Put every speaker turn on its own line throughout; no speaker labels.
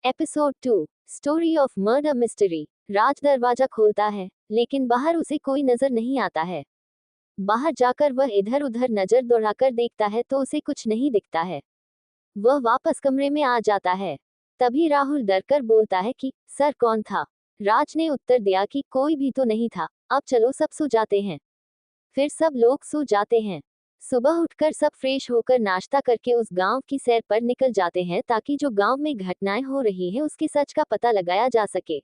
Episode 2। Story of murder mystery. Raj दरवाजा खोलता है, लेकिन बाहर उसे कोई नजर नहीं आता है। बाहर जाकर वह इधर उधर नजर दौड़ाकर देखता है तो उसे कुछ नहीं दिखता है। वह वापस कमरे में आ जाता है। तभी राहुल डरकर बोलता है कि सर कौन था। राज ने उत्तर दिया कि कोई भी तो नहीं था, अब चलो सब सो जाते हैं। फिर सब लोग सो जाते हैं। सुबह उठकर सब फ्रेश होकर नाश्ता करके उस गांव की सैर पर निकल जाते हैं ताकि जो गांव में घटनाएं हो रही हैं उसके सच का पता लगाया जा सके।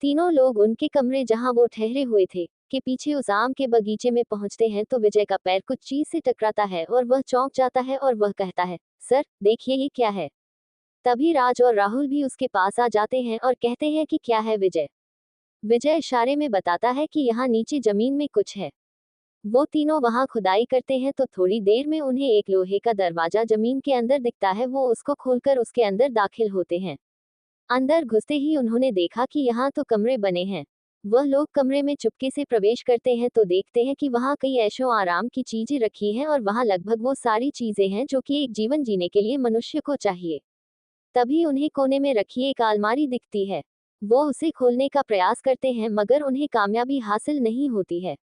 तीनों लोग उनके कमरे जहां वो ठहरे हुए थे के पीछे उस आम के बगीचे में पहुंचते हैं तो विजय का पैर कुछ चीज से टकराता है और वह चौंक जाता है और वह कहता है, सर देखिए ये क्या है। तभी राज और राहुल भी उसके पास आ जाते हैं और कहते हैं कि क्या है विजय। विजय इशारे में बताता है कि यहाँ नीचे जमीन में कुछ है। वो तीनों वहां खुदाई करते हैं तो थोड़ी देर में उन्हें एक लोहे का दरवाजा जमीन के अंदर दिखता है। वो उसको खोलकर उसके अंदर दाखिल होते हैं। अंदर घुसते ही उन्होंने देखा कि यहाँ तो कमरे बने हैं। वह लोग कमरे में चुपके से प्रवेश करते हैं तो देखते हैं कि वहाँ कई ऐशो आराम की चीजें रखी हैं और वहाँ लगभग वो सारी चीजें हैं जो कि एक जीवन जीने के लिए मनुष्य को चाहिए। तभी उन्हें कोने में रखी एक अलमारी दिखती है। वो उसे खोलने का प्रयास करते हैं मगर उन्हें कामयाबी हासिल नहीं होती है।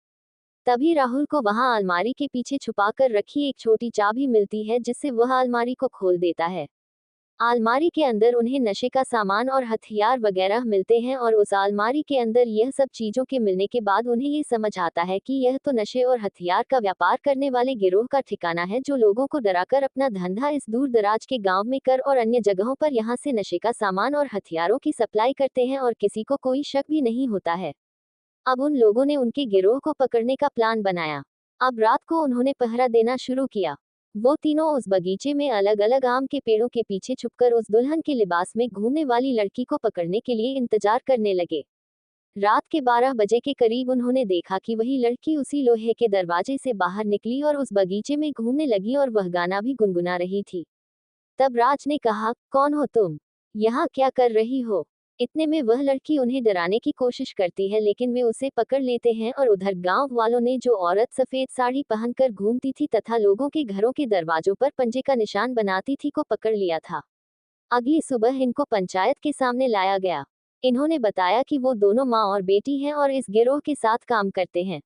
तभी राहुल को वहां अलमारी के पीछे छुपाकर रखी एक छोटी चाबी मिलती है जिससे वह अलमारी को खोल देता है। अलमारी के अंदर उन्हें नशे का सामान और हथियार वगैरह मिलते हैं और उस अलमारी के अंदर यह सब चीजों के मिलने के बाद उन्हें ये समझ आता है कि यह तो नशे और हथियार का व्यापार करने वाले गिरोह का ठिकाना है जो लोगों को डराकर अपना धंधा इस दूर दराज के गांव में कर और अन्य जगहों पर यहाँ से नशे का सामान और हथियारों की सप्लाई करते हैं और किसी को कोई शक भी नहीं होता है। अब उन लोगों ने उनके गिरोह को पकड़ने का प्लान बनाया। अब रात को उन्होंने पहरा देना शुरू किया। वो तीनों उस बगीचे में अलग अलग आम के पेड़ों के पीछे छुपकर उस दुल्हन के लिबास में घूमने वाली लड़की को पकड़ने के लिए इंतजार करने लगे। रात के 12 बजे के करीब उन्होंने देखा कि वही लड़की उसी लोहे के दरवाजे से बाहर निकली और उस बगीचे में घूमने लगी और वह गाना भी गुनगुना रही थी। तब राज ने कहा, कौन हो तुम? यहाँ क्या कर रही हो? इतने में वह लड़की उन्हें डराने की कोशिश करती है लेकिन वे उसे पकड़ लेते हैं और उधर गांव वालों ने जो औरत सफेद साड़ी पहनकर घूमती थी तथा लोगों के घरों के दरवाजों पर पंजे का निशान बनाती थी को पकड़ लिया था। अगली सुबह इनको पंचायत के सामने लाया गया। इन्होंने बताया कि वो दोनों माँ और बेटी हैं और इस गिरोह के साथ काम करते हैं।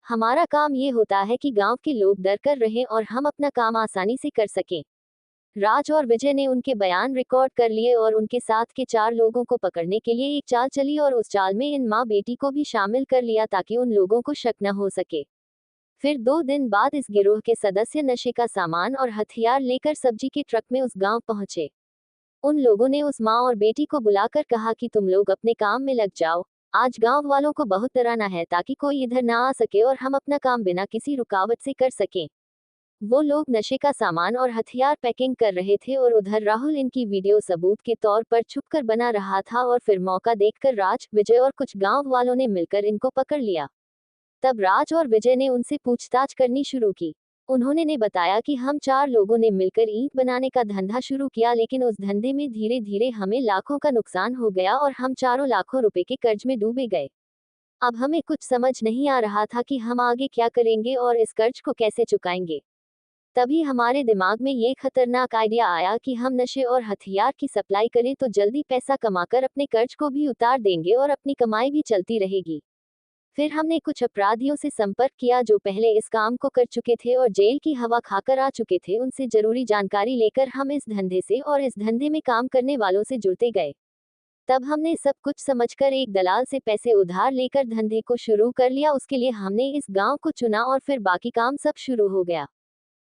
हमारा काम ये होता है कि गांव के लोग डर कर रहें और हम अपना काम आसानी से कर सकें। राज और विजय ने उनके बयान रिकॉर्ड कर लिए और उनके साथ के 4 लोगों को पकड़ने के लिए एक चाल चली और उस चाल में इन माँ बेटी को भी शामिल कर लिया ताकि उन लोगों को शक न हो सके। फिर 2 दिन बाद इस गिरोह के सदस्य नशे का सामान और हथियार लेकर सब्जी के ट्रक में उस गांव पहुंचे। उन लोगों ने उस माँ और बेटी को बुलाकर कहा कि तुम लोग अपने काम में लग जाओ। आज गांव वालों को बहुत डराना है ताकि कोई इधर ना आ सके और हम अपना काम बिना किसी रुकावट से कर सकें। वो लोग नशे का सामान और हथियार पैकिंग कर रहे थे और उधर राहुल इनकी वीडियो सबूत के तौर पर छुपकर बना रहा था और फिर मौका देखकर राज, विजय और कुछ गांव वालों ने मिलकर इनको पकड़ लिया। तब राज और विजय ने उनसे पूछताछ करनी शुरू की। उन्होंने ने बताया कि हम 4 लोगों ने मिलकर ईंट बनाने का धंधा शुरू किया लेकिन उस धंधे में धीरे धीरे हमें लाखों का नुकसान हो गया और हम चारों लाखों रुपए के कर्ज में डूबे गए। अब हमें कुछ समझ नहीं आ रहा था कि हम आगे क्या करेंगे और इस कर्ज को कैसे चुकाएंगे। तभी हमारे दिमाग में ये खतरनाक आइडिया आया कि हम नशे और हथियार की सप्लाई करें तो जल्दी पैसा कमाकर अपने कर्ज को भी उतार देंगे और अपनी कमाई भी चलती रहेगी। फिर हमने कुछ अपराधियों से संपर्क किया जो पहले इस काम को कर चुके थे और जेल की हवा खाकर आ चुके थे। उनसे जरूरी जानकारी लेकर हम इस धंधे से और इस धंधे में काम करने वालों से जुड़ते गए। तब हमने सब कुछ समझकर एक दलाल से पैसे उधार लेकर धंधे को शुरू कर लिया। उसके लिए हमने इस गांव को चुना और फिर बाकी काम सब शुरू हो गया।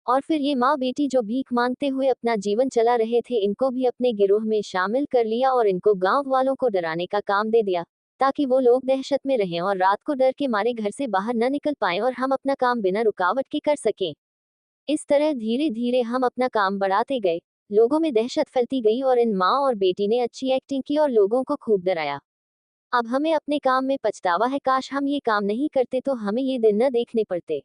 और फिर ये माँ बेटी जो भीख मांगते हुए अपना जीवन चला रहे थे इनको भी अपने गिरोह में शामिल कर लिया और इनको गांव वालों को डराने का काम दे दिया ताकि वो लोग दहशत में रहें और रात को डर के मारे घर से बाहर न निकल पाएं और हम अपना काम बिना रुकावट के कर सकें। इस तरह धीरे धीरे हम अपना काम बढ़ाते गए। लोगों में दहशत फैलती गई और इन माँ और बेटी ने अच्छी एक्टिंग की और लोगों को खूब डराया। अब हमें अपने काम में पछतावा है, काश हम ये काम नहीं करते तो हमें ये दिन न देखने पड़ते।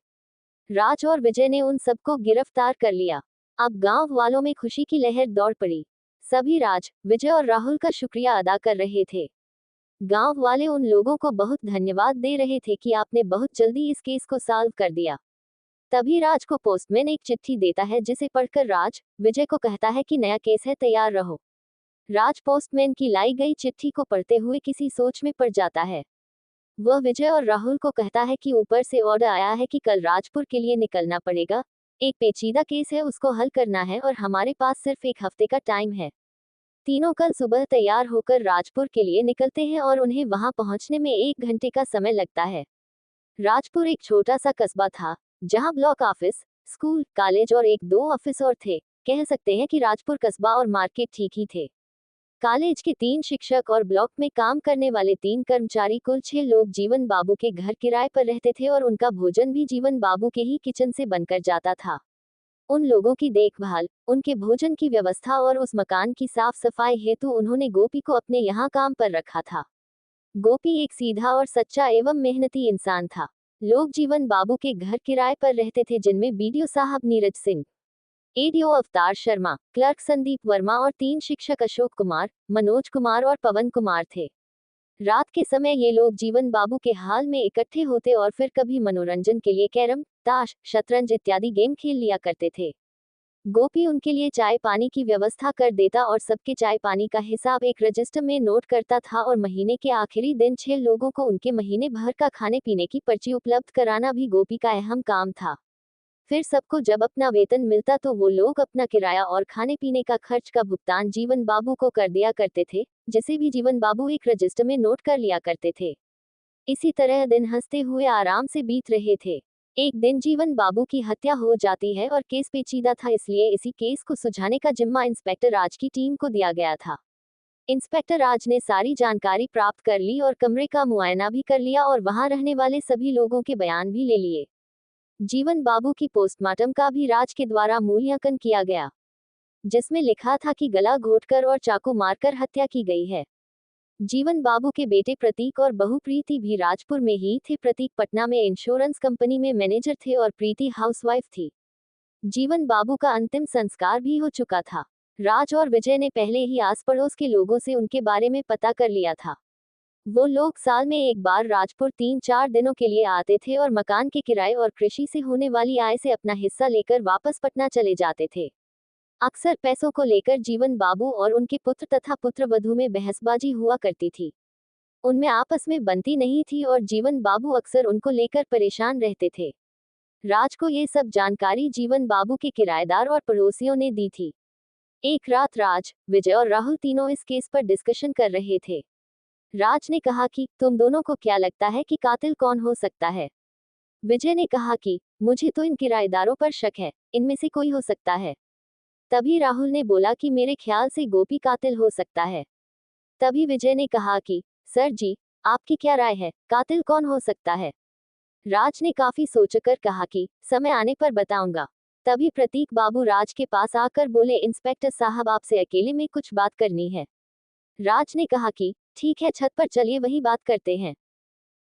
राज और विजय ने उन सबको गिरफ्तार कर लिया। अब गांव वालों में खुशी की लहर दौड़ पड़ी। सभी राज, विजय और राहुल का शुक्रिया अदा कर रहे थे। गांव वाले उन लोगों को बहुत धन्यवाद दे रहे थे कि आपने बहुत जल्दी इस केस को सॉल्व कर दिया। तभी राज को पोस्टमैन एक चिट्ठी देता है जिसे पढ़कर राज, विजय को कहता है कि नया केस है, तैयार रहो। राज पोस्टमैन की लाई गई चिट्ठी को पढ़ते हुए किसी सोच में पड़ जाता है। वह विजय और राहुल को कहता है कि ऊपर से ऑर्डर आया है कि कल राजपुर के लिए निकलना पड़ेगा। एक पेचीदा केस है, उसको हल करना है और हमारे पास सिर्फ एक हफ्ते का टाइम है। तीनों कल सुबह तैयार होकर राजपुर के लिए निकलते हैं और उन्हें वहां पहुंचने में 1 घंटे का समय लगता है। राजपुर एक छोटा सा कस्बा था जहां ब्लॉक ऑफिस, स्कूल, कॉलेज और 1-2 ऑफिस और थे। कह सकते हैं कि राजपुर कस्बा और मार्केट ठीक ही थे। कॉलेज के 3 शिक्षक और ब्लॉक में काम करने वाले 3 कर्मचारी, कुल 6 लोग जीवन बाबू के घर किराए पर रहते थे और उनका भोजन भी जीवन बाबू के ही किचन से बनकर जाता था। उन लोगों की देखभाल, उनके भोजन की व्यवस्था और उस मकान की साफ सफाई हेतु उन्होंने गोपी को अपने यहाँ काम पर रखा था। गोपी एक सीधा और सच्चा एवं मेहनती इंसान था। लोग जीवन बाबू के घर किराए पर रहते थे, जिनमें बीडीओ साहब नीरज सिंह, एडीओ अवतार शर्मा, क्लर्क संदीप वर्मा और 3 शिक्षक अशोक कुमार, मनोज कुमार और पवन कुमार थे। रात के समय ये लोग जीवन बाबू के हाल में इकट्ठे होते और फिर कभी मनोरंजन के लिए कैरम, ताश, शतरंज इत्यादि गेम खेल लिया करते थे। गोपी उनके लिए चाय पानी की व्यवस्था कर देता और सबके चाय पानी का हिसाब एक रजिस्टर में नोट करता था और महीने के आखिरी दिन 6 लोगों को उनके महीने भर का खाने पीने की पर्ची उपलब्ध कराना भी गोपी का अहम काम था। फिर सबको जब अपना वेतन मिलता तो वो लोग अपना किराया और खाने पीने का खर्च का भुगतान जीवन बाबू को कर दिया करते थे, जिसे भी जीवन बाबू एक रजिस्टर में नोट कर लिया करते थे। इसी तरह दिन हंसते हुए आराम से बीत रहे थे। एक दिन जीवन बाबू की हत्या हो जाती है और केस पेचीदा था, इसलिए इसी केस को सुलझाने का जिम्मा इंस्पेक्टर राज की टीम को दिया गया था। इंस्पेक्टर राज ने सारी जानकारी प्राप्त कर ली और कमरे का मुआयना भी कर लिया और वहां रहने वाले सभी लोगों के बयान भी ले लिए। जीवन बाबू की पोस्टमार्टम का भी राज के द्वारा मूल्यांकन किया गया, जिसमें लिखा था कि गला घोटकर और चाकू मारकर हत्या की गई है। जीवन बाबू के बेटे प्रतीक और बहू प्रीति भी राजपुर में ही थे। प्रतीक पटना में इंश्योरेंस कंपनी में मैनेजर थे और प्रीति हाउसवाइफ थी। जीवन बाबू का अंतिम संस्कार भी हो चुका था। राज और विजय ने पहले ही आस पड़ोस के लोगों से उनके बारे में पता कर लिया था। वो लोग साल में एक बार राजपुर 3-4 दिनों के लिए आते थे और मकान के किराए और कृषि से होने वाली आय से अपना हिस्सा लेकर वापस पटना चले जाते थे। अक्सर पैसों को लेकर जीवन बाबू और उनके पुत्र तथा पुत्रवधू में बहसबाजी हुआ करती थी। उनमें आपस में बनती नहीं थी और जीवन बाबू अक्सर उनको लेकर परेशान रहते थे। राज को ये सब जानकारी जीवन बाबू के किराएदार और पड़ोसियों ने दी थी। एक रात राज, विजय और राहुल तीनों इस केस पर डिस्कशन कर रहे थे। राज ने कहा कि तुम दोनों को क्या लगता है कि कातिल कौन हो सकता है? विजय ने कहा कि मुझे तो इन किराएदारों पर शक है, इनमें से कोई हो सकता है। तभी राहुल ने बोला कि मेरे ख्याल से गोपी कातिल हो सकता है। तभी विजय ने कहा कि सर जी, आपकी क्या राय है, कातिल कौन हो सकता है? राज ने काफी सोचकर कहा कि समय आने पर बताऊंगा। तभी प्रतीक बाबू राज के पास आकर बोले, इंस्पेक्टर साहब आपसे अकेले में कुछ बात करनी है। राज ने कहा कि ठीक है, छत पर चलिए वही बात करते हैं।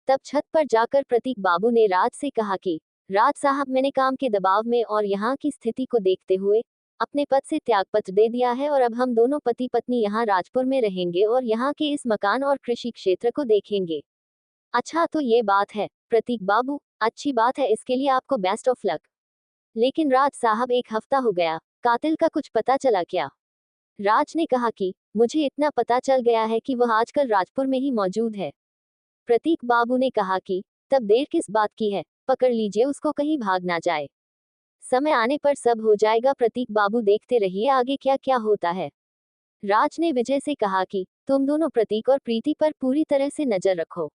तब छत पर जाकर प्रतीक बाबू ने राज से कहा कि राज साहब, मैंने काम के दबाव में और यहाँ की स्थिति को देखते हुए अपने पद से त्यागपत्र दे दिया है और अब हम दोनों पति पत्नी यहाँ राजपुर में रहेंगे और यहाँ के इस मकान और कृषि क्षेत्र को देखेंगे। अच्छा, तो ये बात है प्रतीक बाबू, अच्छी बात है, इसके लिए आपको बेस्ट ऑफ लक। लेकिन राज साहब, 1 हफ्ता हो गया, कातिल का कुछ पता चला क्या? राज ने कहा कि मुझे इतना पता चल गया है कि वह आजकल राजपुर में ही मौजूद है। प्रतीक बाबू ने कहा कि तब देर किस बात की है, पकड़ लीजिए उसको, कहीं भाग ना जाए। समय आने पर सब हो जाएगा प्रतीक बाबू, देखते रहिए आगे क्या क्या होता है। राज ने विजय से कहा कि तुम दोनों प्रतीक और प्रीति पर पूरी तरह से नजर रखो।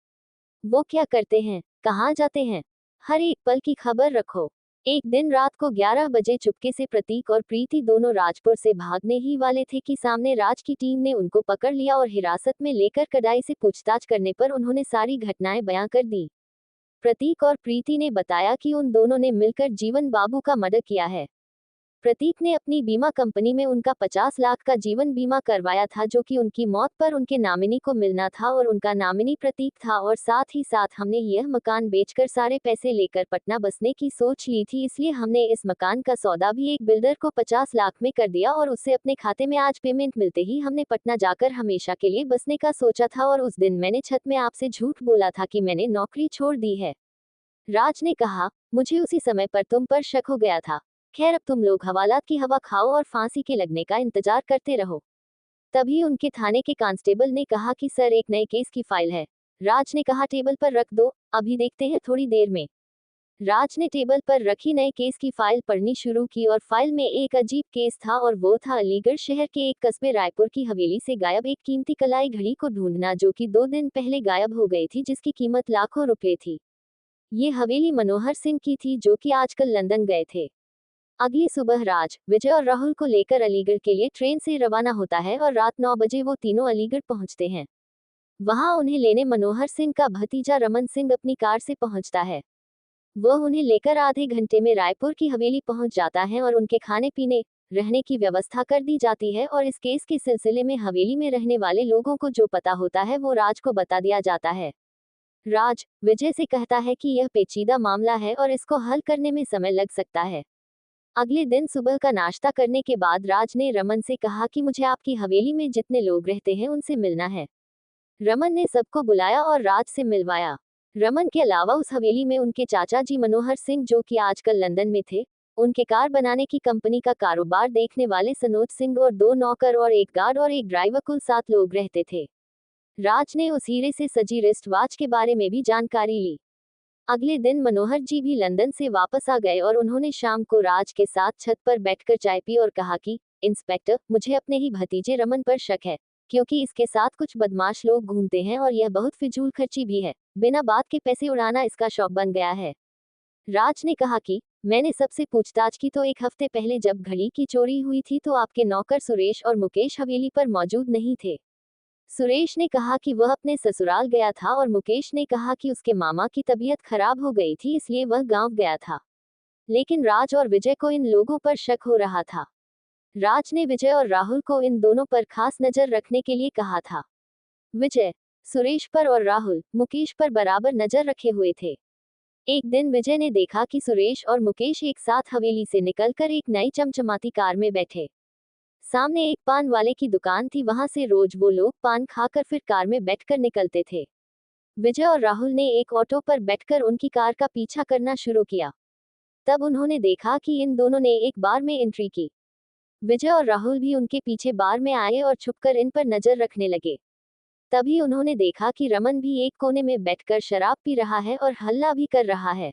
वो क्या करते हैं, कहाँ जाते हैं, हर एक पल की खबर रखो। एक दिन रात को 11 बजे चुपके से प्रतीक और प्रीति दोनों राजपुर से भागने ही वाले थे कि सामने राज की टीम ने उनको पकड़ लिया और हिरासत में लेकर कड़ाई से पूछताछ करने पर उन्होंने सारी घटनाएं बयां कर दी। प्रतीक और प्रीति ने बताया कि उन दोनों ने मिलकर जीवन बाबू का मर्डर किया है। प्रतीक ने अपनी बीमा कंपनी में उनका 50 लाख का जीवन बीमा करवाया था, जो कि उनकी मौत पर उनके नामिनी को मिलना था और उनका नामिनी प्रतीक था। और साथ ही साथ हमने यह मकान बेचकर सारे पैसे लेकर पटना बसने की सोच ली थी, इसलिए हमने इस मकान का सौदा भी एक बिल्डर को 50 लाख में कर दिया और उससे अपने खाते में आज पेमेंट मिलते ही हमने पटना जाकर हमेशा के लिए बसने का सोचा था। और उस दिन मैंने छत में आपसे झूठ बोला था कि मैंने नौकरी छोड़ दी है। राज ने कहा, मुझे उसी समय पर तुम पर शक हो गया था। खैर, अब तुम लोग हवालात की हवा खाओ और फांसी के लगने का इंतजार करते रहो। तभी उनके थाने के कांस्टेबल ने कहा कि सर एक नए केस की फाइल है। राज ने कहा टेबल पर रख दो, अभी देखते हैं थोड़ी देर में। राज ने टेबल पर रखी नए केस की फाइल पढ़नी शुरू की और फाइल में एक अजीब केस था और वो था अलीगढ़ शहर के एक कस्बे रायपुर की हवेली से गायब एक कीमती कलाई घड़ी को ढूंढना, जो कि 2 दिन पहले गायब हो गई थी, जिसकी कीमत लाखों रुपए थी। ये हवेली मनोहर सिंह की थी, जो कि आजकल लंदन गए थे। अगली सुबह राज, विजय और राहुल को लेकर अलीगढ़ के लिए ट्रेन से रवाना होता है और रात 9 बजे वो तीनों अलीगढ़ पहुंचते हैं। वहां उन्हें लेने मनोहर सिंह का भतीजा रमन सिंह अपनी कार से पहुंचता है। वह उन्हें लेकर आधे घंटे में रायपुर की हवेली पहुंच जाता है और उनके खाने पीने, रहने की व्यवस्था कर दी जाती है और इस केस के सिलसिले में हवेली में रहने वाले लोगों को जो पता होता है वो राज को बता दिया जाता है। राज, विजय से कहता है कि यह पेचीदा मामला है और इसको हल करने में समय लग सकता है। अगले दिन सुबह का नाश्ता करने के बाद राज ने रमन से कहा कि मुझे आपकी हवेली में जितने लोग रहते हैं उनसे मिलना है। रमन ने सबको बुलाया और राज से मिलवाया। रमन के अलावा उस हवेली में उनके चाचा जी मनोहर सिंह, जो कि आजकल लंदन में थे, उनके कार बनाने की कंपनी का कारोबार देखने वाले सनोज सिंह और 2 नौकर और एक गार्ड और एक ड्राइवर, कुल 7 लोग रहते थे। राज ने उस हीरे से सजी रिस्ट वॉच के बारे में भी जानकारी ली। अगले दिन मनोहर जी भी लंदन से वापस आ गए और उन्होंने शाम को राज के साथ छत पर बैठकर चाय पी और कहा कि इंस्पेक्टर, मुझे अपने ही भतीजे रमन पर शक है, क्योंकि इसके साथ कुछ बदमाश लोग घूमते हैं और यह बहुत फिजूल खर्ची भी है। बिना बात के पैसे उड़ाना इसका शौक बन गया है। राज ने कहा कि मैंने सबसे पूछताछ की तो 1 हफ्ते पहले जब घड़ी की चोरी हुई थी तो आपके नौकर सुरेश और मुकेश हवेली पर मौजूद नहीं थे। सुरेश ने कहा कि वह अपने ससुराल गया था और मुकेश ने कहा कि उसके मामा की तबीयत खराब हो गई थी, इसलिए वह गांव गया था। लेकिन राज और विजय को इन लोगों पर शक हो रहा था। राज ने विजय और राहुल को इन दोनों पर खास नजर रखने के लिए कहा था। विजय, सुरेश पर और राहुल, मुकेश पर बराबर नजर रखे हुए थे। एक दिन विजय ने देखा कि सुरेश और मुकेश एक साथ हवेली से निकलकर एक नई चमचमाती कार में बैठे। सामने एक पान वाले की दुकान थी, वहां से रोज वो लोग पान खाकर फिर कार में बैठकर निकलते थे। विजय और राहुल ने एक ऑटो पर बैठकर उनकी कार का पीछा करना शुरू किया। तब उन्होंने देखा कि इन दोनों ने एक बार में एंट्री की। विजय और राहुल भी उनके पीछे बार में आए और छुपकर इन पर नजर रखने लगे। तभी उन्होंने देखा कि रमन भी एक कोने में बैठकर शराब पी रहा है और हल्ला भी कर रहा है।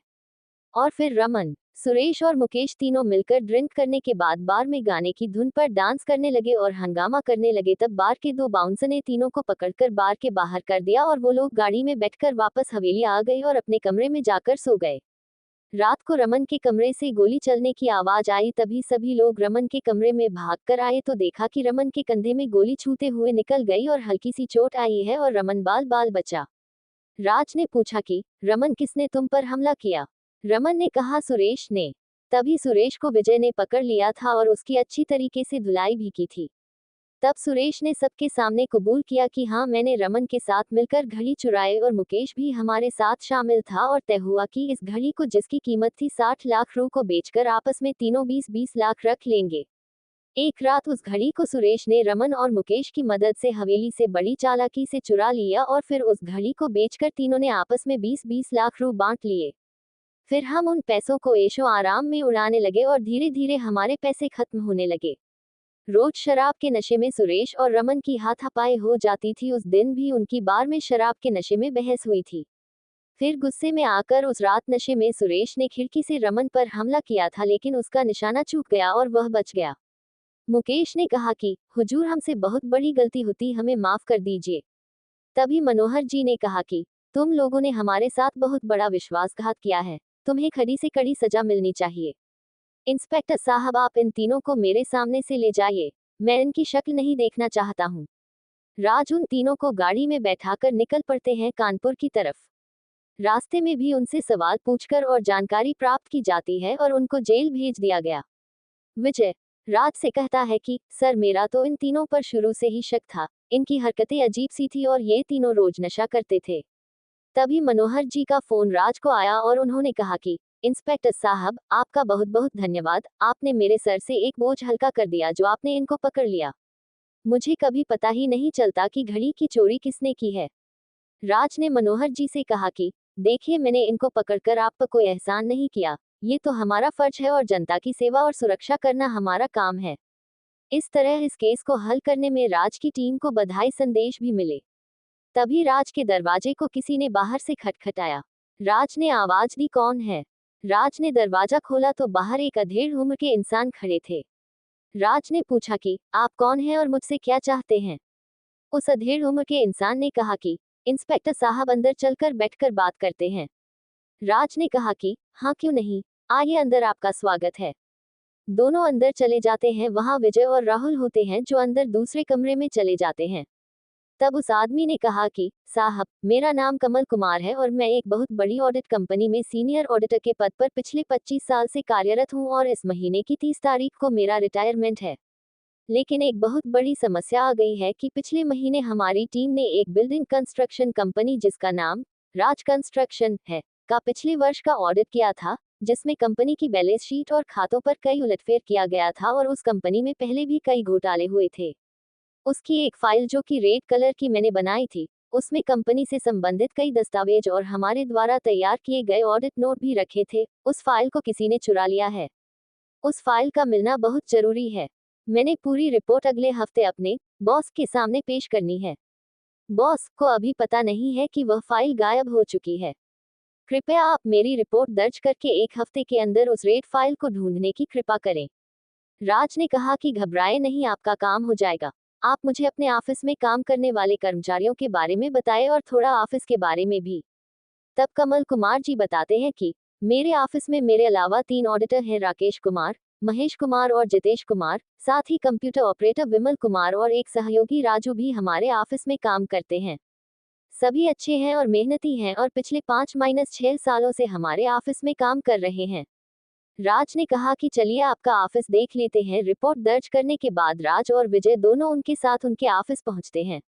और फिर रमन, सुरेश और मुकेश तीनों मिलकर ड्रिंक करने के बाद बार में गाने की धुन पर डांस करने लगे और हंगामा करने लगे। तब बार के 2 बाउंसर ने तीनों को पकड़कर बार के बाहर कर दिया और वो लोग गाड़ी में बैठकर वापस हवेली आ गए और अपने कमरे में जाकर सो गए। रात को रमन के कमरे से गोली चलने की आवाज आई। तभी सभी लोग रमन के कमरे में भागकर आए तो देखा कि रमन के कंधे में गोली छूते हुए निकल गई और हल्की सी चोट आई है और रमन बाल बाल बचा। राज ने पूछा कि रमन, किसने तुम पर हमला किया? रमन ने कहा, सुरेश ने। तभी सुरेश को विजय ने पकड़ लिया था और उसकी अच्छी तरीके से धुलाई भी की थी। तब सुरेश ने सबके सामने कबूल किया कि हाँ, मैंने रमन के साथ मिलकर घड़ी चुराई और मुकेश भी हमारे साथ शामिल था और तय हुआ कि इस घड़ी को, जिसकी कीमत थी 60 लाख रुपए, को बेचकर आपस में तीनों 20-20 लाख रख लेंगे। एक रात उस घड़ी को सुरेश ने रमन और मुकेश की मदद से हवेली से बड़ी चालाकी से चुरा लिया और फिर उस घड़ी को बेचकर तीनों ने आपस में 20-20 लाख रुपए बांट लिए। फिर हम उन पैसों को ऐशो आराम में उड़ाने लगे और धीरे धीरे हमारे पैसे खत्म होने लगे। रोज शराब के नशे में सुरेश और रमन की हाथापाई हो जाती थी। उस दिन भी उनकी बार में शराब के नशे में बहस हुई थी। फिर गुस्से में आकर उस रात नशे में सुरेश ने खिड़की से रमन पर हमला किया था, लेकिन उसका निशाना चूक गया और वह बच गया। मुकेश ने कहा कि हुजूर, हमसे बहुत बड़ी गलती हुई, हमें माफ कर दीजिए। तभी मनोहर जी ने कहा कि तुम लोगों ने हमारे साथ बहुत बड़ा विश्वासघात किया है, तुम्हें कड़ी से कड़ी सजा मिलनी चाहिए। इंस्पेक्टर साहब, आप इन तीनों को मेरे सामने से ले जाइए, मैं इनकी शक्ल नहीं देखना चाहता हूँ। राज उन तीनों को गाड़ी में बैठाकर निकल पड़ते हैं कानपुर की तरफ। रास्ते में भी उनसे सवाल पूछकर और जानकारी प्राप्त की जाती है और उनको जेल भेज दिया गया। विजय राज से कहता है कि सर, मेरा तो इन तीनों पर शुरू से ही शक था, इनकी हरकतें अजीब सी थी और ये तीनों रोज नशा करते थे। तभी मनोहर जी का फोन राज को आया और उन्होंने कहा कि इंस्पेक्टर साहब, आपका बहुत बहुत धन्यवाद, आपने मेरे सर से एक बोझ हल्का कर दिया जो आपने इनको पकड़ लिया। मुझे कभी पता ही नहीं चलता कि घड़ी की चोरी किसने की है। राज ने मनोहर जी से कहा कि देखिए, मैंने इनको पकड़कर आप पर कोई एहसान नहीं किया, ये तो हमारा फर्ज है और जनता की सेवा और सुरक्षा करना हमारा काम है। इस तरह इस केस को हल करने में राज की टीम को बधाई संदेश भी मिले। तभी राज के दरवाजे को किसी ने बाहर से खटखटाया। राज ने आवाज दी, कौन है? राज ने दरवाजा खोला तो बाहर एक अधेड़ उम्र के इंसान खड़े थे। राज ने पूछा कि आप कौन हैं और मुझसे क्या चाहते हैं? उस अधेड़ उम्र के इंसान ने कहा कि इंस्पेक्टर साहब, अंदर चलकर बैठकर बात करते हैं। राज ने कहा कि हाँ, क्यों नहीं, आइए, अंदर आपका स्वागत है। दोनों अंदर चले जाते हैं। वहां विजय और राहुल होते हैं जो अंदर दूसरे कमरे में चले जाते हैं। तब उस आदमी ने कहा कि साहब, मेरा नाम कमल कुमार है और मैं एक बहुत बड़ी ऑडिट कंपनी में सीनियर ऑडिटर के पद पर पिछले 25 साल से कार्यरत हूं और इस महीने की 30 तारीख को मेरा रिटायरमेंट है। लेकिन एक बहुत बड़ी समस्या आ गई है कि पिछले महीने हमारी टीम ने एक बिल्डिंग कंस्ट्रक्शन कंपनी जिसका नाम राज कंस्ट्रक्शन है का पिछले वर्ष का ऑडिट किया था, जिसमें कंपनी की बैलेंस शीट और खातों पर कई उलटफेर किया गया था और उस कंपनी में पहले भी कई घोटाले हुए थे। उसकी एक फाइल जो कि रेड कलर की मैंने बनाई थी, उसमें कंपनी से संबंधित कई दस्तावेज और हमारे द्वारा तैयार किए गए ऑडिट नोट भी रखे थे। उस फाइल को किसी ने चुरा लिया है। उस फाइल का मिलना बहुत जरूरी है। मैंने पूरी रिपोर्ट अगले हफ्ते अपने बॉस के सामने पेश करनी है। बॉस को अभी पता नहीं है कि वह फाइल गायब हो चुकी है। कृपया आप मेरी रिपोर्ट दर्ज करके 1 हफ्ते के अंदर उस रेड फाइल को ढूंढने की कृपा करें। राज ने कहा कि घबराए नहीं, आपका काम हो जाएगा। आप मुझे अपने ऑफिस में काम करने वाले कर्मचारियों के बारे में बताएं और थोड़ा ऑफिस के बारे में भी। तब कमल कुमार जी बताते हैं कि मेरे ऑफिस में मेरे अलावा 3 ऑडिटर हैं, राकेश कुमार, महेश कुमार और जितेश कुमार। साथ ही कंप्यूटर ऑपरेटर विमल कुमार और एक सहयोगी राजू भी हमारे ऑफिस में काम करते हैं। सभी अच्छे हैं और मेहनती हैं और पिछले 5-6 सालों से हमारे ऑफिस में काम कर रहे हैं। राज ने कहा कि चलिए आपका ऑफिस देख लेते हैं। रिपोर्ट दर्ज करने के बाद राज और विजय दोनों उनके साथ उनके ऑफिस पहुंचते हैं।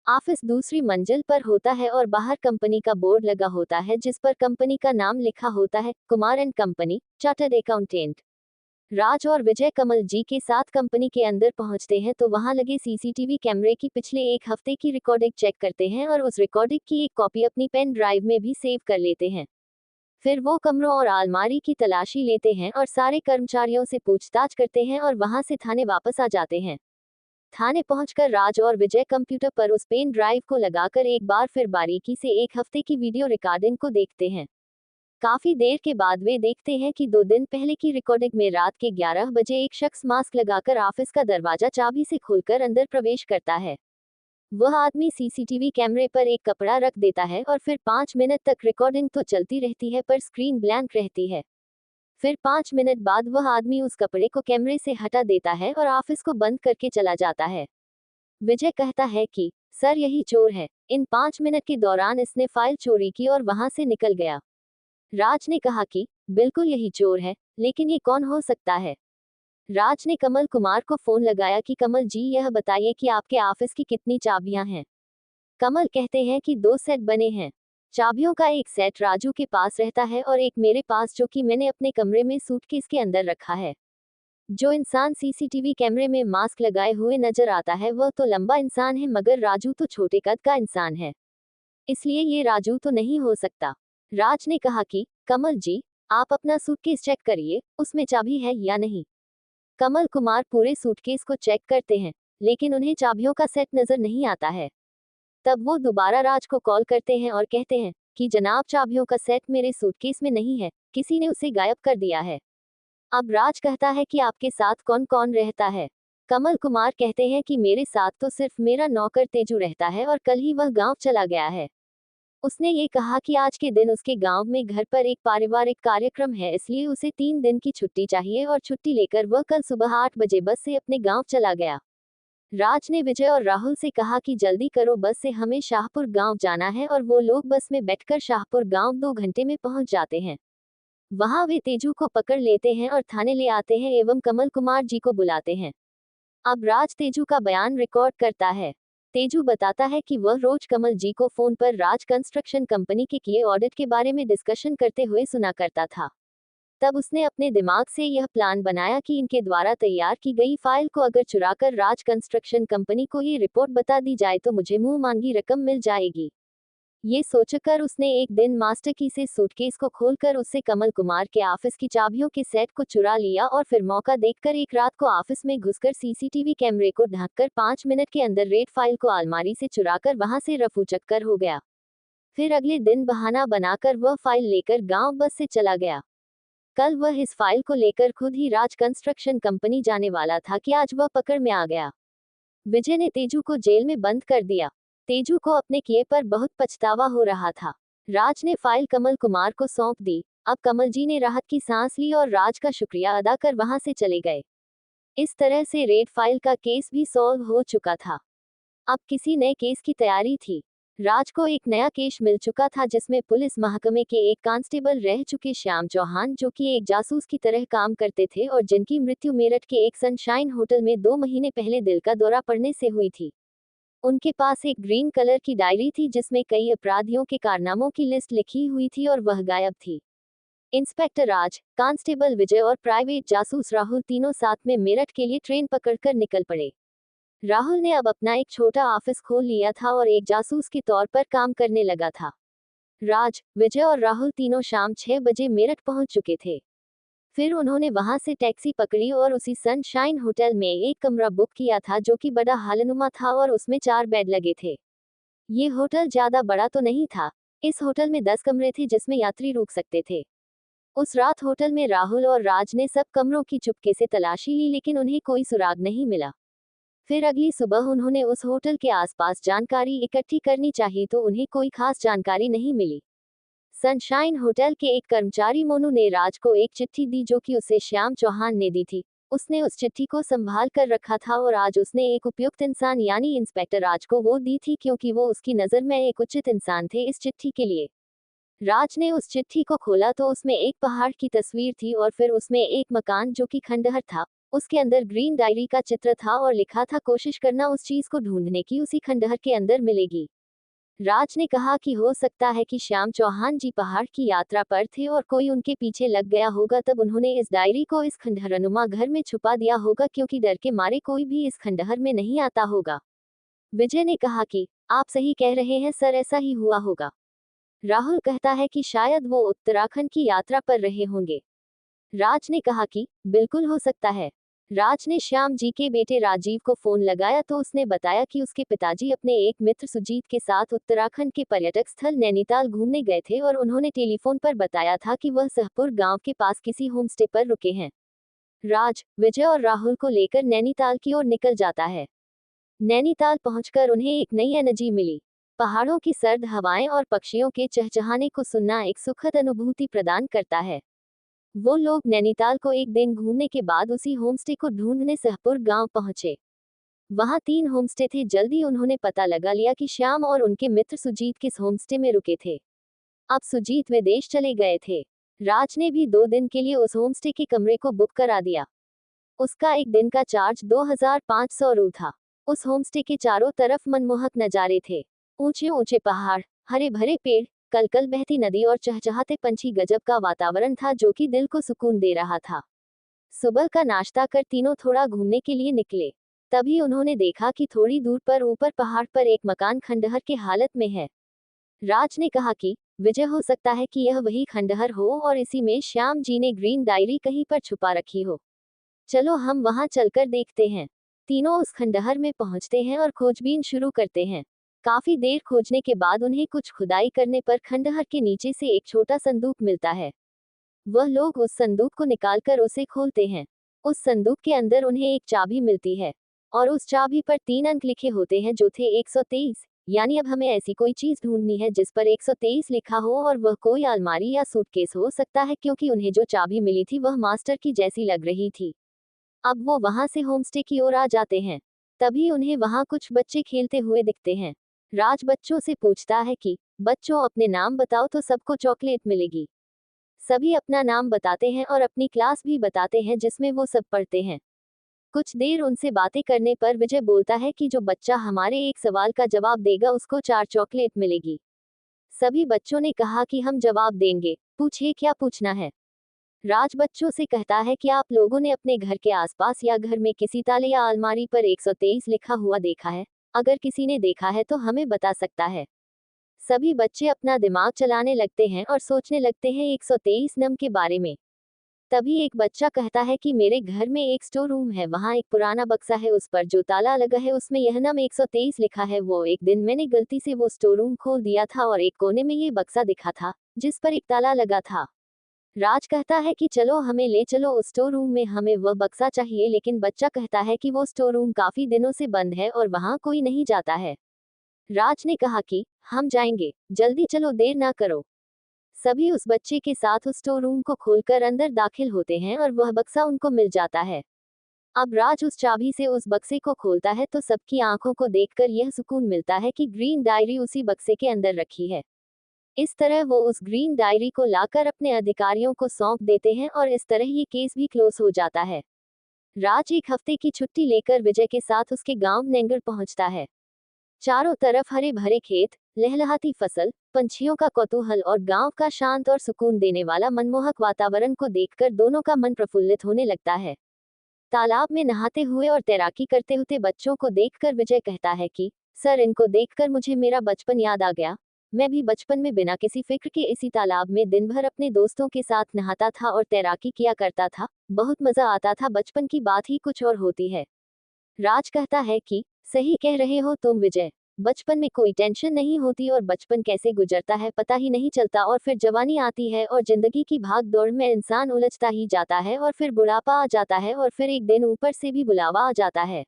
ऑफिस दूसरी मंजिल पर होता है और बाहर कंपनी का बोर्ड लगा होता है जिस पर कंपनी का नाम लिखा होता है, Kumar and company, chartered accountant. Raj और विजय कमल जी के साथ कंपनी के अंदर पहुंचते हैं तो वहां लगे सीसीटीवी कैमरे की पिछले 1 हफ्ते की रिकॉर्डिंग चेक करते हैं और उस रिकॉर्डिंग की एक कॉपी अपनी पेन ड्राइव में भी सेव कर लेते हैं। फिर वो कमरों और अलमारी की तलाशी लेते हैं और सारे कर्मचारियों से पूछताछ करते हैं और वहां से थाने वापस आ जाते हैं। थाने पहुंचकर राज और विजय कंप्यूटर पर उस पेन ड्राइव को लगाकर एक बार फिर बारीकी से 1 हफ्ते की वीडियो रिकॉर्डिंग को देखते हैं। काफी देर के बाद वे देखते हैं कि 2 दिन पहले की रिकॉर्डिंग में रात के 11 बजे एक शख्स मास्क लगाकर ऑफिस का दरवाजा चाबी से खोलकर अंदर प्रवेश करता है। वह आदमी सीसीटीवी कैमरे पर एक कपड़ा रख देता है और फिर 5 मिनट तक रिकॉर्डिंग तो चलती रहती है पर स्क्रीन ब्लैंक रहती है। फिर 5 मिनट बाद वह आदमी उस कपड़े को कैमरे से हटा देता है और ऑफिस को बंद करके चला जाता है। विजय कहता है कि सर, यही चोर है। इन 5 मिनट के दौरान इसने फाइल चोरी की और वहां से निकल गया। राज ने कहा कि बिल्कुल यही चोर है, लेकिन ये कौन हो सकता है? राज ने कमल कुमार को फोन लगाया कि कमल जी, यह बताइए कि आपके ऑफिस की कितनी चाबियां हैं? कमल कहते हैं कि 2 सेट बने हैं। चाबियों का एक सेट राजू के पास रहता है और एक मेरे पास, जो कि मैंने अपने कमरे में सूटकेस के अंदर रखा है। जो इंसान सीसीटीवी कैमरे में मास्क लगाए हुए नजर आता है वह तो लंबा इंसान है, मगर राजू तो छोटे कद का इंसान है, इसलिए ये राजू तो नहीं हो सकता। राज ने कहा कि कमल जी, आप अपना सूटकेस चेक करिए, उसमें चाबी है या नहीं। कमल कुमार पूरे सूटकेस को चेक करते हैं, लेकिन उन्हें चाबियों का सेट नजर नहीं आता है। तब वो दोबारा राज को कॉल करते हैं और कहते हैं कि जनाब, चाबियों का सेट मेरे सूटकेस में नहीं है, किसी ने उसे गायब कर दिया है। अब राज कहता है कि आपके साथ कौन कौन रहता है? कमल कुमार कहते हैं कि मेरे साथ तो सिर्फ मेरा नौकर तेजू रहता है और कल ही वह गांव चला गया है। उसने ये कहा कि आज के दिन उसके गांव में घर पर एक पारिवारिक कार्यक्रम है, इसलिए उसे 3 दिन की छुट्टी चाहिए और छुट्टी लेकर वह कल सुबह 8 बजे बस से अपने गांव चला गया। राज ने विजय और राहुल से कहा कि जल्दी करो, बस से हमें शाहपुर गांव जाना है और वो लोग बस में बैठकर शाहपुर गांव 2 घंटे में पहुंच जाते हैं। वहां वे तेजू को पकड़ लेते हैं और थाने ले आते हैं एवं कमल कुमार जी को बुलाते हैं। अब राज तेजू का बयान रिकॉर्ड करता है। तेजू बताता है कि वह रोज कमल जी को फोन पर राज कंस्ट्रक्शन कंपनी के किए ऑडिट के बारे में डिस्कशन करते हुए सुना करता था। तब उसने अपने दिमाग से यह प्लान बनाया कि इनके द्वारा तैयार की गई फाइल को अगर चुराकर राज कंस्ट्रक्शन कंपनी को ये रिपोर्ट बता दी जाए तो मुझे मुंह मांगी रकम मिल जाएगी। ये सोचकर उसने एक दिन मास्टर की से सूटकेस को खोलकर उससे कमल कुमार के ऑफिस की चाबियों के सेट को चुरा लिया और फिर मौका देखकर एक रात को ऑफिस में घुसकर सीसीटीवी कैमरे को ढककर 5 मिनट के अंदर रेड फाइल को अलमारी से चुराकर वहां से रफू चक्कर हो गया। फिर अगले दिन बहाना बनाकर वह फाइल लेकर गांव बस से चला गया। कल वह इस फाइल को लेकर खुद ही राज कंस्ट्रक्शन कंपनी जाने वाला था कि आज वह पकड़ में आ गया। विजय ने तेजू को जेल में बंद कर दिया। तेजू को अपने किए पर बहुत पछतावा हो रहा था। राज ने फाइल कमल कुमार को सौंप दी। अब कमल जी ने राहत की सांस ली और राज का शुक्रिया अदा कर वहां से चले गए। इस तरह से रेड फाइल का केस भी सॉल्व हो चुका था। अब किसी नए केस की तैयारी थी। राज को एक नया केस मिल चुका था जिसमें पुलिस महकमे के एक कांस्टेबल रह चुके श्याम चौहान, जो कि एक जासूस की तरह काम करते थे और जिनकी मृत्यु मेरठ के एक सनशाइन होटल में 2 महीने पहले दिल का दौरा पड़ने से हुई थी। उनके पास एक ग्रीन कलर की डायरी थी जिसमें कई अपराधियों के कारनामों की लिस्ट लिखी हुई थी और वह गायब थी। इंस्पेक्टर राज, कांस्टेबल विजय और प्राइवेट जासूस राहुल तीनों साथ में मेरठ के लिए ट्रेन पकड़कर निकल पड़े। राहुल ने अब अपना एक छोटा ऑफिस खोल लिया था और एक जासूस के तौर पर काम करने लगा था। राज, विजय और राहुल तीनों शाम 6 बजे मेरठ पहुंच चुके थे। फिर उन्होंने वहां से टैक्सी पकड़ी और उसी सनशाइन होटल में एक कमरा बुक किया था जो कि बड़ा हालनुमा था और उसमें 4 बेड लगे थे। ये होटल ज्यादा बड़ा तो नहीं था। इस होटल में 10 कमरे थे जिसमें यात्री रुक सकते थे। उस रात होटल में राहुल और राज ने सब कमरों की चुपके से तलाशी ली लेकिन उन्हें कोई सुराग नहीं मिला। फिर अगली सुबह उन्होंने उस होटल के आसपास जानकारी इकट्ठी करनी चाहिए तो उन्हें कोई खास जानकारी नहीं मिली। सनशाइन होटल के एक कर्मचारी मोनू ने राज को एक चिट्ठी दी जो कि उसे श्याम चौहान ने दी थी। उसने उस चिट्ठी को संभाल कर रखा था और आज उसने एक उपयुक्त इंसान यानी इंस्पेक्टर राज को वो दी थी क्योंकि वो उसकी नज़र में एक उचित इंसान थे इस चिट्ठी के लिए। राज ने उस चिट्ठी को खोला तो उसमें एक पहाड़ की तस्वीर थी और फिर उसमें एक मकान जो कि खंडहर था। उसके अंदर ग्रीन डायरी का चित्र था और लिखा था, कोशिश करना उस चीज को ढूंढने की उसी खंडहर के अंदर मिलेगी। राज ने कहा कि हो सकता है कि श्याम चौहान जी पहाड़ की यात्रा पर थे और कोई उनके पीछे लग गया होगा, तब उन्होंने इस डायरी को इस खंडहरनुमा घर में छुपा दिया होगा क्योंकि डर के मारे कोई भी इस खंडहर में नहीं आता होगा। विजय ने कहा कि आप सही कह रहे हैं सर, ऐसा ही हुआ होगा। राहुल कहता है कि शायद वो उत्तराखंड की यात्रा पर रहे होंगे। राज ने कहा कि बिल्कुल हो सकता है। राज ने श्याम जी के बेटे राजीव को फोन लगाया तो उसने बताया कि उसके पिताजी अपने एक मित्र सुजीत के साथ उत्तराखंड के पर्यटक स्थल नैनीताल घूमने गए थे और उन्होंने टेलीफोन पर बताया था कि वह सहपुर गांव के पास किसी होमस्टे पर रुके हैं। राज, विजय और राहुल को लेकर नैनीताल की ओर निकल जाता है। नैनीताल पहुंचकर उन्हें एक नई एनर्जी मिली। पहाड़ों की सर्द हवाएं और पक्षियों के चहचहाने को सुनना एक सुखद अनुभूति प्रदान करता है। वो लोग नैनीताल को एक दिन घूमने के बाद उसी होमस्टे को ढूंढने सहपुर गांव पहुंचे। वहां 3 होमस्टे थे। जल्दी उन्होंने पता लगा लिया कि श्याम और उनके मित्र सुजीत किस होमस्टे में रुके थे। अब सुजीत विदेश चले गए थे। राज ने भी 2 दिन के लिए उस होमस्टे के कमरे को बुक करा दिया। उसका एक दिन का चार्ज 2500 रू था। उस होमस्टे के चारों तरफ मनमोहक नजारे थे। ऊंचे ऊंचे पहाड़, हरे भरे पेड़, कलकल बहती नदी और चहचहाते पंछी, गजब का वातावरण था जो कि दिल को सुकून दे रहा था। सुबह का नाश्ता कर तीनों थोड़ा घूमने के लिए निकले। तभी उन्होंने देखा कि थोड़ी दूर पर ऊपर पहाड़ पर एक मकान खंडहर के हालत में है। राज ने कहा कि विजय, हो सकता है कि यह वही खंडहर हो और इसी में श्याम जी ने ग्रीन डायरी कहीं पर छुपा रखी हो। चलो हम वहां चलकर देखते हैं। तीनों उस खंडहर में पहुंचते हैं और खोजबीन शुरू करते हैं। काफी देर खोजने के बाद उन्हें कुछ खुदाई करने पर खंडहर के नीचे से एक छोटा संदूक मिलता है। वह लोग उस संदूक को निकालकर उसे खोलते हैं। उस संदूक के अंदर उन्हें एक चाबी मिलती है और उस चाबी पर 3 अंक लिखे होते हैं जो थे 123। यानी अब हमें ऐसी कोई चीज ढूंढनी है जिस पर 123 लिखा हो और वह कोई अलमारी या सूटकेस हो सकता है क्योंकि उन्हें जो चाबी मिली थी वह मास्टर की जैसी लग रही थी। अब वो वहां से होमस्टे की ओर आ जाते हैं। तभी उन्हें वहां कुछ बच्चे खेलते हुए दिखते हैं। राज बच्चों से पूछता है कि बच्चों, अपने नाम बताओ तो सबको चॉकलेट मिलेगी। सभी अपना नाम बताते हैं और अपनी क्लास भी बताते हैं जिसमें वो सब पढ़ते हैं। कुछ देर उनसे बातें करने पर विजय बोलता है कि जो बच्चा हमारे एक सवाल का जवाब देगा उसको 4 चॉकलेट मिलेगी। सभी बच्चों ने कहा कि हम जवाब देंगे, पूछिए क्या पूछना है। राज बच्चों से कहता है कि आप लोगों ने अपने घर के आसपास या घर में किसी ताले या अलमारी पर 123 लिखा हुआ देखा है? अगर किसी ने देखा है तो हमें बता सकता है। सभी बच्चे अपना दिमाग चलाने लगते हैं और सोचने लगते हैं 123 नंबर के बारे में। तभी एक बच्चा कहता है कि मेरे घर में एक स्टोर रूम है, वहाँ एक पुराना बक्सा है, उस पर जो ताला लगा है उसमें यह नंबर 123 लिखा है। वो एक दिन मैंने गलती से वो स्टोर रूम खोल दिया था और एक कोने में ये बक्सा दिखा था जिस पर एक ताला लगा था। राज कहता है कि चलो हमें ले चलो उस स्टोर रूम में, हमें वह बक्सा चाहिए, लेकिन बच्चा कहता है कि वो स्टोर रूम काफी दिनों से बंद है और वहाँ कोई नहीं जाता है। राज ने कहा कि हम जाएंगे, जल्दी चलो, देर ना करो। सभी उस बच्चे के साथ उस स्टोर रूम को खोलकर अंदर दाखिल होते हैं और वह बक्सा उनको मिल जाता है। अब राज उस चाबी से उस बक्से को खोलता है तो सबकी आंखों को देखकर यह सुकून मिलता है कि ग्रीन डायरी उसी बक्से के अंदर रखी है। इस तरह वो उस ग्रीन डायरी को लाकर अपने अधिकारियों को सौंप देते हैं और इस तरह ये केस भी क्लोज हो जाता है। राज एक हफ्ते की छुट्टी लेकर विजय के साथ उसके गांव नेंगड़ पहुंचता है। चारों तरफ हरे भरे खेत, लहलहाती फसल, पंछियों का कौतूहल और गांव का शांत और सुकून देने वाला मनमोहक वातावरण को देखकर दोनों का मन प्रफुल्लित होने लगता है। तालाब में नहाते हुए और तैराकी करते हुए बच्चों को देखकर विजय कहता है कि सर, इनको देखकर मुझे मेरा बचपन याद आ गया। मैं भी बचपन में बिना किसी फिक्र के इसी तालाब में दिन भर अपने दोस्तों के साथ नहाता था और तैराकी किया करता था। बहुत मजा आता था, बचपन की बात ही कुछ और होती है। राज कहता है कि सही कह रहे हो तुम विजय, बचपन में कोई टेंशन नहीं होती और बचपन कैसे गुजरता है पता ही नहीं चलता, और फिर जवानी आती है और जिंदगी की भाग दौड़ में इंसान उलझता ही जाता है और फिर बुढ़ापा आ जाता है और फिर एक दिन ऊपर से भी बुलावा आ जाता है।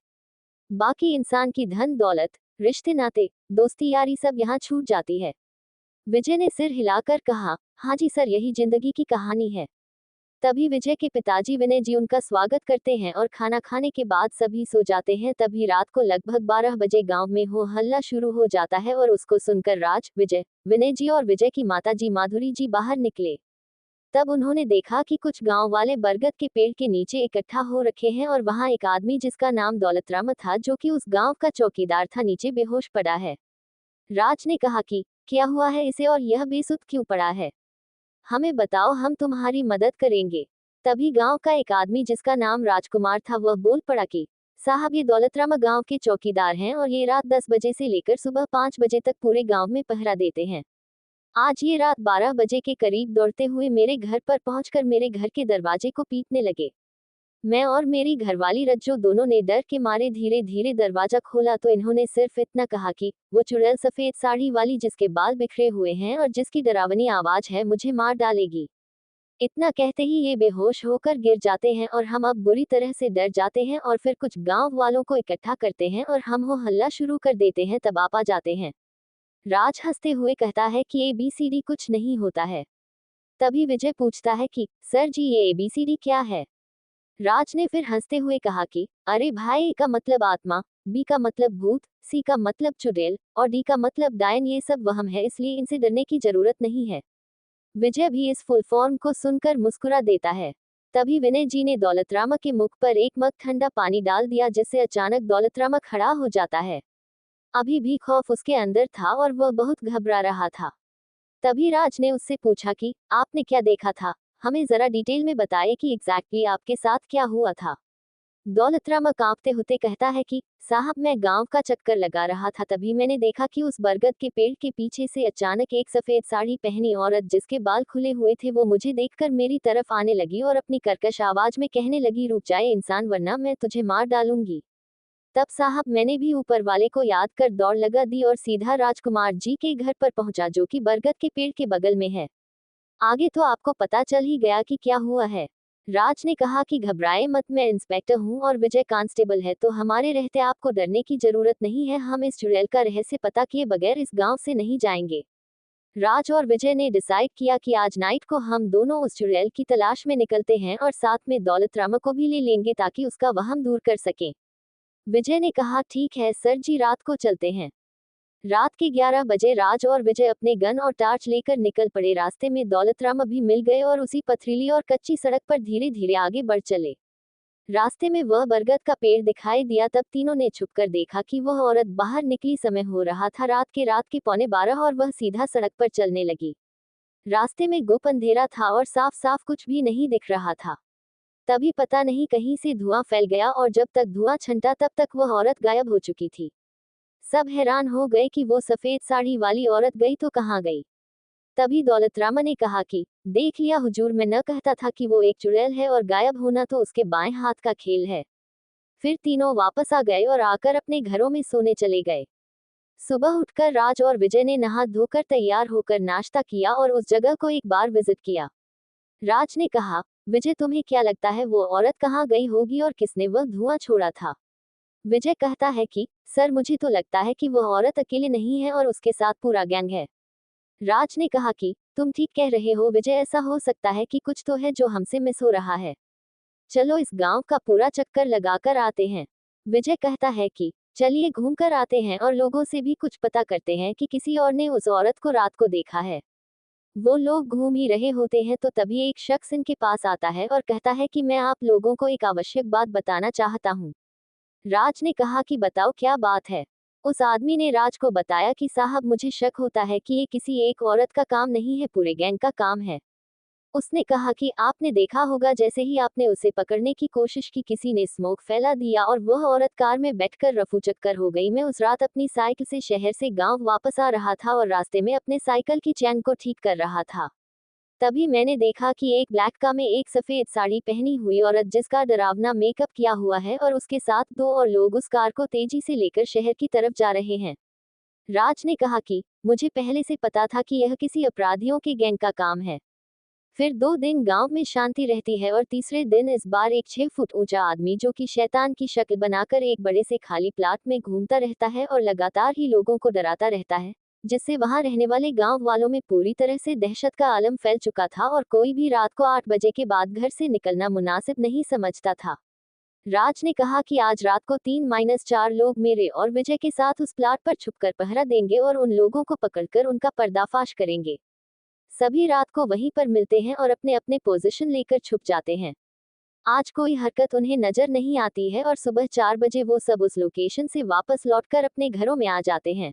बाकी इंसान की धन दौलत, रिश्ते नाते, दोस्ती यारी सब यहाँ छूट जाती है। विजय ने सिर हिलाकर कहा, हाँ जी सर, यही जिंदगी की कहानी है। तभी विजय के पिताजी विनय जी उनका स्वागत करते हैं और खाना खाने के बाद सभी सो जाते हैं। तभी रात को लगभग 12 बजे गांव में हो हल्ला शुरू हो जाता है और उसको सुनकर राज, विजय, विनय जी और विजय की माता जी माधुरी जी बाहर निकले। तब उन्होंने देखा कि कुछ गांव वाले बरगद के पेड़ के नीचे इकट्ठा हो रखे हैं और वहां एक आदमी जिसका नाम दौलतराम था, जो कि उस गांव का चौकीदार था, नीचे बेहोश पड़ा है। राज ने कहा कि क्या हुआ है इसे और यह बेसुध क्यों पड़ा है, हमें बताओ, हम तुम्हारी मदद करेंगे। तभी गांव का एक आदमी जिसका नाम राजकुमार था वह बोल पड़ा कि साहब, ये दौलतराम गांव के चौकीदार हैं और ये रात 10 बजे से लेकर सुबह 5 बजे तक पूरे गांव में पहरा देते हैं। आज ये रात 12 बजे के करीब दौड़ते हुए मेरे घर पर पहुंचकर मेरे घर के दरवाजे को पीटने लगे। मैं और मेरी घरवाली रज्जो दोनों ने डर के मारे धीरे धीरे दरवाजा खोला तो इन्होंने सिर्फ इतना कहा कि वो चुड़ैल सफेद साड़ी वाली जिसके बाल बिखरे हुए हैं और जिसकी डरावनी आवाज है मुझे मार डालेगी। इतना कहते ही ये बेहोश होकर गिर जाते हैं और हम अब बुरी तरह से डर जाते हैं और फिर कुछ गांव वालों को इकट्ठा करते हैं और हम हो हल्ला शुरू कर देते हैं, तब आप आ जाते हैं। राज हंसते हुए कहता है कि ABCD कुछ नहीं होता है। तभी विजय पूछता है कि सर जी, ये ABCD क्या है। राज ने फिर हंसते हुए कहा कि अरे भाई, A का मतलब आत्मा, B का मतलब भूत, C का मतलब चुड़ैल और D का मतलब डायन, ये सब वहम है, इसलिए इनसे डरने की जरूरत नहीं है। विजय भी इस फुल फॉर्म को सुनकर मुस्कुरा देता है। तभी विनय जी ने दौलतरामा के मुख पर एक मग ठंडा पानी डाल दिया, जिससे अचानक दौलतरामा खड़ा हो जाता है। अभी भी खौफ उसके अंदर था और वह बहुत घबरा रहा था। तभी राज ने उससे पूछा कि आपने क्या देखा था, हमें जरा डिटेल में बताइए कि एग्जैक्टली आपके साथ क्या हुआ था। दौलतरामा कांपते हुए कहता है कि साहब, मैं गांव का चक्कर लगा रहा था, तभी मैंने देखा कि उस बरगद के पेड़ के पीछे से अचानक एक सफेद साड़ी पहनी औरत जिसके बाल खुले हुए थे वो मुझे देखकर मेरी तरफ आने लगी और अपनी कर्कश आवाज में कहने लगी, रुक जाए इंसान वरना मैं तुझे मार डालूंगी। तब साहब मैंने भी ऊपर वाले को याद कर दौड़ लगा दी और सीधा राजकुमार जी के घर पर पहुंचा, जो कि बरगद के पेड़ के बगल में है। आगे तो आपको पता चल ही गया कि क्या हुआ है। राज ने कहा कि घबराए मत, मैं इंस्पेक्टर हूं और विजय कांस्टेबल है, तो हमारे रहते आपको डरने की जरूरत नहीं है। हम इस चुड़ैल का रहस्य पता किए बगैर इस गांव से नहीं जाएंगे। राज और विजय ने डिसाइड किया कि आज नाइट को हम दोनों उस चुड़ैल की तलाश में निकलते हैं और साथ में दौलतरामा को भी ले लेंगे ताकि उसका वहम दूर कर सकें। विजय ने कहा, ठीक है सर जी, रात को चलते हैं। रात के 11 बजे राज और विजय अपने गन और टार्च लेकर निकल पड़े। रास्ते में दौलतराम भी मिल गए और उसी पथरीली और कच्ची सड़क पर धीरे धीरे आगे बढ़ चले। रास्ते में वह बरगद का पेड़ दिखाई दिया, तब तीनों ने छुपकर देखा कि वह औरत बाहर निकली। समय हो रहा था रात के 12:15 और वह सीधा सड़क पर चलने लगी। रास्ते में गुप अंधेरा था और साफ साफ कुछ भी नहीं दिख रहा था। तभी पता नहीं कहीं से धुआं फैल गया और जब तक धुआं छंटा तब तक वह औरत गायब हो चुकी थी। सब हैरान हो गए कि वो सफेद साड़ी वाली औरत गई तो कहाँ गई। तभी दौलतरामा ने कहा कि देख लिया हुजूर, मैं न कहता था कि वो एक चुड़ैल है और गायब होना तो उसके बाएं हाथ का खेल है। फिर तीनों वापस आ गए और आकर अपने घरों में सोने चले गए। सुबह उठकर राज और विजय ने नहा धोकर तैयार होकर नाश्ता किया और उस जगह को एक बार विजिट किया। राज ने कहा, विजय तुम्हें क्या लगता है वो औरत कहाँ गई होगी और किसने वह धुआं छोड़ा था। विजय कहता है कि सर मुझे तो लगता है कि वह औरत अकेले नहीं है और उसके साथ पूरा गैंग है। राज ने कहा कि तुम ठीक कह रहे हो विजय, ऐसा हो सकता है कि कुछ तो है जो हमसे मिस हो रहा है। चलो इस गांव का पूरा चक्कर लगाकर आते हैं। विजय कहता है कि चलिए घूमकर आते हैं और लोगों से भी कुछ पता करते हैं कि किसी और ने उस औरत को रात को देखा है। वो लोग घूम ही रहे होते हैं तो तभी एक शख्स इनके पास आता है और कहता है कि मैं आप लोगों को एक आवश्यक बात बताना चाहता हूँ। राज ने कहा कि बताओ क्या बात है। उस आदमी ने राज को बताया कि साहब मुझे शक होता है कि ये किसी एक औरत का काम नहीं है, पूरे गैंग का काम है। उसने कहा कि आपने देखा होगा जैसे ही आपने उसे पकड़ने की कोशिश की किसी ने स्मोक फैला दिया और वह औरत कार में बैठकर रफूचक्कर हो गई। मैं उस रात अपनी साइकिल से शहर से गांव वापस आ रहा था और रास्ते में अपने साइकिल की चैन को ठीक कर रहा था। तभी मैंने देखा कि एक ब्लैक कार में एक सफेद साड़ी पहनी हुई औरत जिसका डरावना मेकअप किया हुआ है और उसके साथ दो और लोग उस कार को तेजी से लेकर शहर की तरफ जा रहे हैं। राज ने कहा कि मुझे पहले से पता था कि यह किसी अपराधियों के गैंग का काम है। फिर 2 दिन गांव में शांति रहती है और तीसरे दिन इस बार एक 6 फुट ऊंचा आदमी जो कि शैतान की शक्ल बनाकर एक बड़े से खाली प्लाट में घूमता रहता है और लगातार ही लोगों को डराता रहता है, जिससे वहां रहने वाले गांव वालों में पूरी तरह से दहशत का आलम फैल चुका था और कोई भी रात को 8 बजे के बाद घर से निकलना मुनासिब नहीं समझता था। राज ने कहा कि आज रात को 3-4 लोग मेरे और विजय के साथ उस प्लाट पर छुपकर पहरा देंगे और उन लोगों को पकड़कर उनका पर्दाफाश करेंगे। सभी रात को वहीं पर मिलते हैं और अपने अपने पोजीशन लेकर छुप जाते हैं। आज कोई हरकत उन्हें नजर नहीं आती है और सुबह 4 बजे वो सब उस लोकेशन से वापस लौटकर अपने घरों में आ जाते हैं।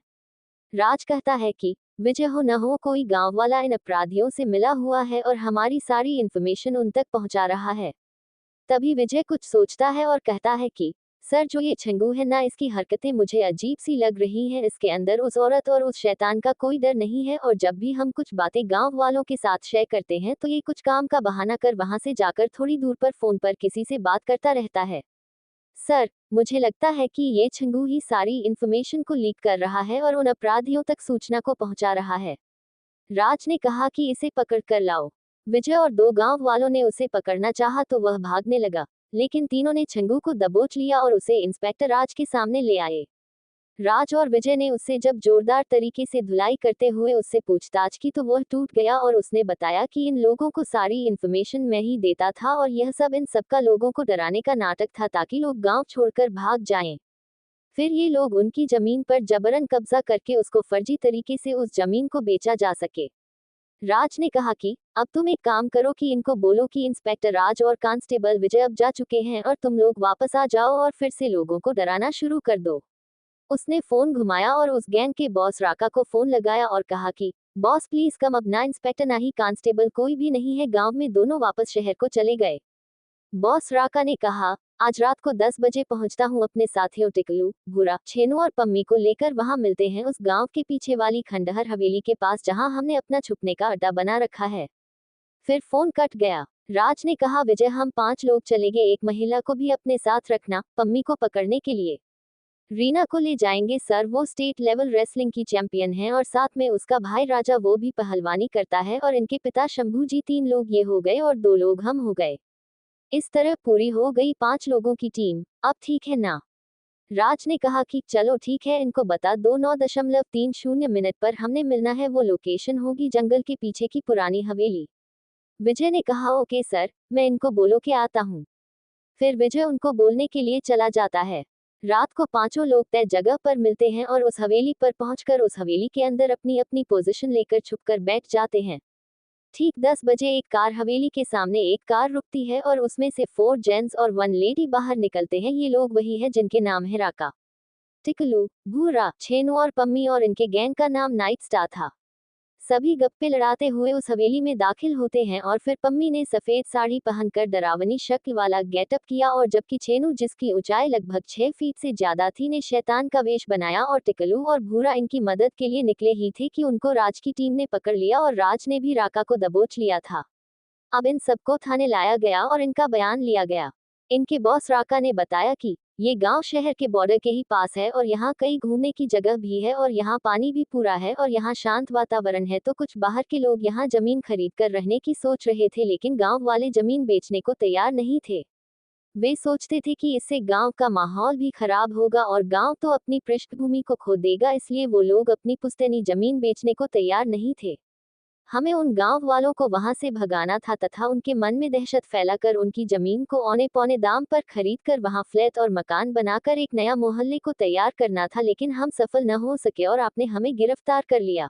राज कहता है कि विजय हो न हो कोई गांव वाला इन अपराधियों से मिला हुआ है और हमारी सारी इंफॉर्मेशन उन तक पहुंचा रहा है। तभी विजय कुछ सोचता है और कहता है कि सर जो ये छंगू है ना, इसकी हरकतें मुझे अजीब सी लग रही हैं। इसके अंदर उस औरत और उस शैतान का कोई डर नहीं है और जब भी हम कुछ बातें गांव वालों के साथ शेयर करते हैं तो ये कुछ काम का बहाना कर वहां से जाकर थोड़ी दूर पर फोन पर किसी से बात करता रहता है। सर मुझे लगता है कि ये छंगू ही सारी इंफॉर्मेशन को लीक कर रहा है और उन अपराधियों तक सूचना को पहुंचा रहा है। राज ने कहा कि इसे पकड़ कर लाओ। विजय और 2 गांव वालों ने उसे पकड़ना चाहा तो वह भागने लगा, लेकिन तीनों ने छंगू को दबोच लिया और उसे इंस्पेक्टर राज के सामने ले आए। राज और विजय ने उससे जब जोरदार तरीके से धुलाई करते हुए उससे पूछताछ की तो वह टूट गया और उसने बताया कि इन लोगों को सारी इंफॉर्मेशन मैं ही देता था और यह सब इन सबका लोगों को डराने का नाटक था ताकि लोग गांव छोड़कर भाग जाएं। फिर ये लोग उनकी जमीन पर जबरन कब्जा करके उसको फर्जी तरीके से उस जमीन को बेचा जा सके। राज ने कहा कि अब तुम एक काम करो कि इनको बोलो कि इंस्पेक्टर राज और कांस्टेबल विजय अब जा चुके हैं और तुम लोग वापस आ जाओ और फिर से लोगों को डराना शुरू कर दो। उसने फोन घुमाया और उस गैंग के बॉस राका को फोन लगाया और कहा कि बॉस प्लीज कम, अब ना इंस्पेक्टर ना ही कांस्टेबल कोई भी नहीं है गांव में, दोनों वापस शहर को चले गए। बॉस राका ने कहा आज रात को 10 बजे पहुंचता हूं अपने साथियों टिकलू, भूरा, छेनू और पम्मी को लेकर, वहां मिलते हैं उस गांव के पीछे वाली खंडहर हवेली के पास जहां हमने अपना छुपने का अड्डा बना रखा है। फिर फोन कट गया। राज ने कहा विजय हम 5 लोग चलेंगे, एक महिला को भी अपने साथ रखना, पम्मी को पकड़ने के लिए। रीना को ले जाएंगे सर, वो स्टेट लेवल रेसलिंग की चैंपियन है और साथ में उसका भाई राजा, वो भी पहलवानी करता है, और इनके पिता शंभू जी। 3 लोग ये हो गए और 2 लोग हम हो गए। इस तरह पूरी हो गई 5 लोगों की टीम। अब ठीक है ना। राज ने कहा कि चलो ठीक है, इनको बता दो 9.30 मिनट पर हमने मिलना है, वो लोकेशन होगी जंगल के पीछे की पुरानी हवेली। विजय ने कहा ओके सर, मैं इनको बोलो के आता हूँ। फिर विजय उनको बोलने के लिए चला जाता है। रात को 5 लोग तय जगह पर मिलते हैं और उस हवेली पर पहुंचकर उस हवेली के अंदर अपनी अपनी पोजीशन लेकर छुपकर बैठ जाते हैं। ठीक 10 बजे एक कार हवेली के सामने एक कार रुकती है और उसमें से 4 जेंट्स और 1 लेडी बाहर निकलते हैं। ये लोग वही है जिनके नाम है राका, टिकलू, भूरा, छेनू और पम्मी और इनके गैंग का नाम नाइट स्टार था। सभी गप्पे लड़ाते हुए उस हवेली में दाखिल होते हैं और फिर पम्मी ने सफेद साड़ी पहनकर डरावनी शक्ल वाला गेटअप किया और जबकि छेनू, जिसकी ऊंचाई लगभग 6 फीट से ज्यादा थी, ने शैतान का वेश बनाया और टिकलू और भूरा इनकी मदद के लिए निकले ही थे कि उनको राज की टीम ने पकड़ लिया और राज ने भी राका को दबोच लिया था। अब इन सबको थाने लाया गया और इनका बयान लिया गया। इनके बॉस राका ने बताया कि ये गांव शहर के बॉर्डर के ही पास है और यहाँ कई घूमने की जगह भी है और यहाँ पानी भी पूरा है और यहाँ शांत वातावरण है। तो कुछ बाहर के लोग यहाँ जमीन खरीद कर रहने की सोच रहे थे, लेकिन गांव वाले जमीन बेचने को तैयार नहीं थे। वे सोचते थे कि इससे गांव का माहौल भी खराब होगा और गांव तो अपनी पृष्ठभूमि को खो देगा, इसलिए वो लोग अपनी पुश्तैनी जमीन बेचने को तैयार नहीं थे। हमें उन गांव वालों को वहां से भगाना था तथा उनके मन में दहशत फैलाकर उनकी जमीन को औने पौने दाम पर खरीदकर वहां फ्लैट और मकान बनाकर एक नया मोहल्ले को तैयार करना था, लेकिन हम सफल न हो सके और आपने हमें गिरफ्तार कर लिया।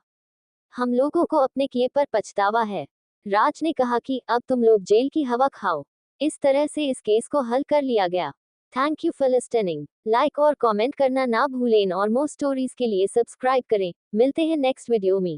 हम लोगों को अपने किए पर पछतावा है। राज ने कहा कि अब तुम लोग जेल की हवा खाओ। इस तरह से इस केस को हल कर लिया गया। Thank you for listening. Like और कमेंट करना ना भूलें और मोर स्टोरीज के लिए सब्सक्राइब करें। मिलते हैं नेक्स्ट वीडियो में।